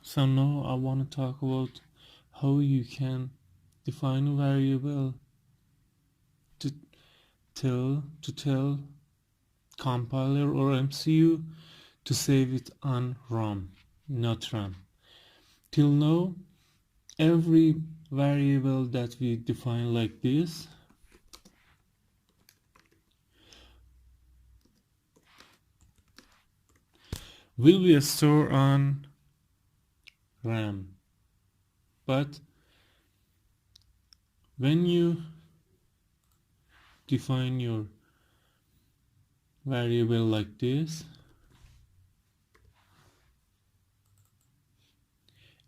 So now I want to talk about how you can define a variable to tell compiler or MCU to save it on ROM, not RAM. Till now, every variable that we define like this will be stored on RAM. But when you define your variable like this,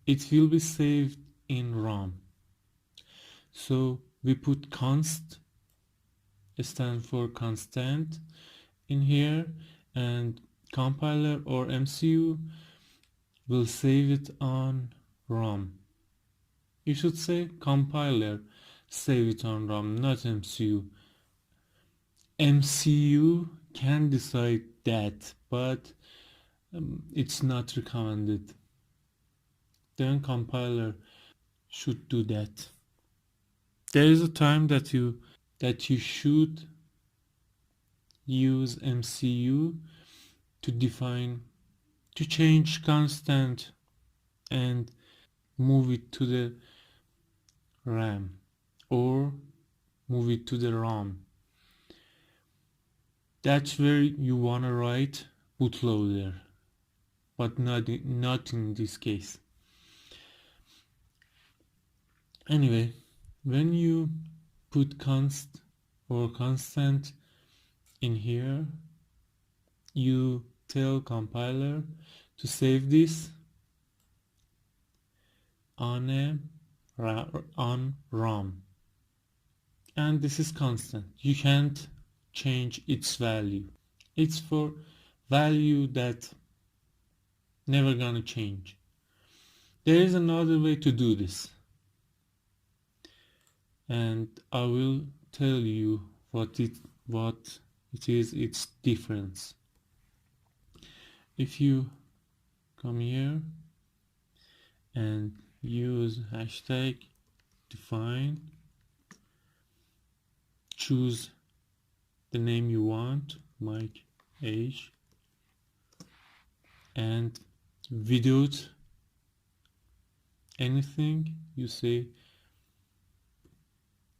it will be saved in RAM. So we put const, stand for constant, in here, and compiler or MCU will save it on RAM. You should say compiler save it on RAM, not MCU. MCU can decide that, but it's not recommended. Then compiler should do that. There is a time that you should use MCU to change constant and move it to the RAM or move it to the ROM. That's where you want to write bootloader, but not in this case. Anyway, when you put const or constant in here, you tell compiler to save this on ROM, and this is constant. You can't change its value. It's for value that never gonna change. There is another way to do this, and I will tell you what it is, its difference. If you come here and use hashtag define, choose the name you want, mic age, and without anything you say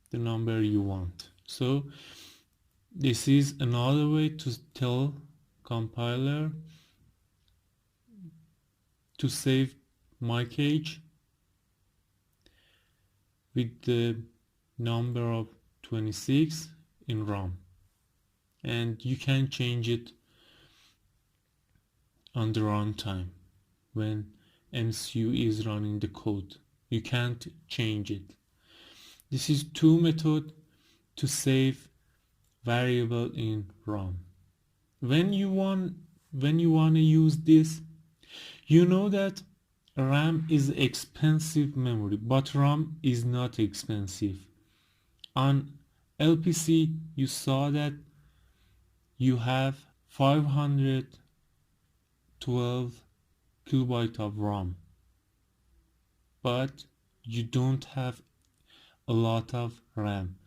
the number you want. So this is another way to tell compiler to save mic age with the number of 26 in RAM, and you can change it on the runtime when MCU is running the code. You can't change it. This is two methods to save variable in RAM. When you want to use this, you know that RAM is expensive memory, but RAM is not expensive. On LPC, you saw that you have 512 kilobyte of RAM, but you don't have a lot of RAM.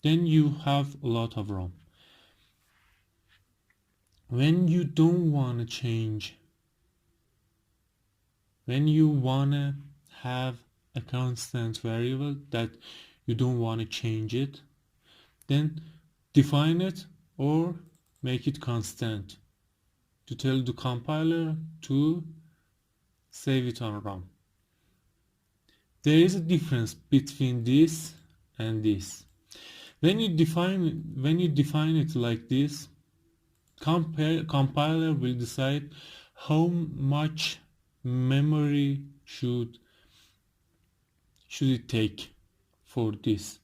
Then you have a lot of RAM. When you don't want to change, when you want to have a constant variable that you don't want to change it, then define it or make it constant to tell the compiler to save it on RAM. There is a difference between this and this. When you define it like this, compiler will decide how much memory should it take for this.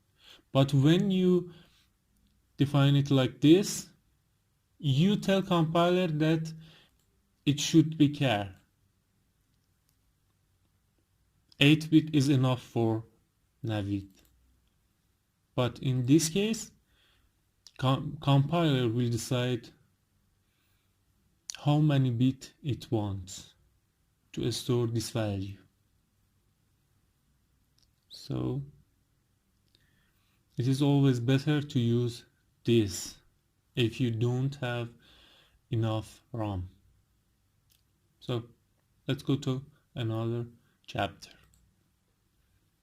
But when you define it like this, you tell compiler that it should be care. 8-bit is enough for Navid. But in this case, compiler will decide how many bit it wants. to store this value. So it is always better to use this if you don't have enough RAM. So let's go to another chapter.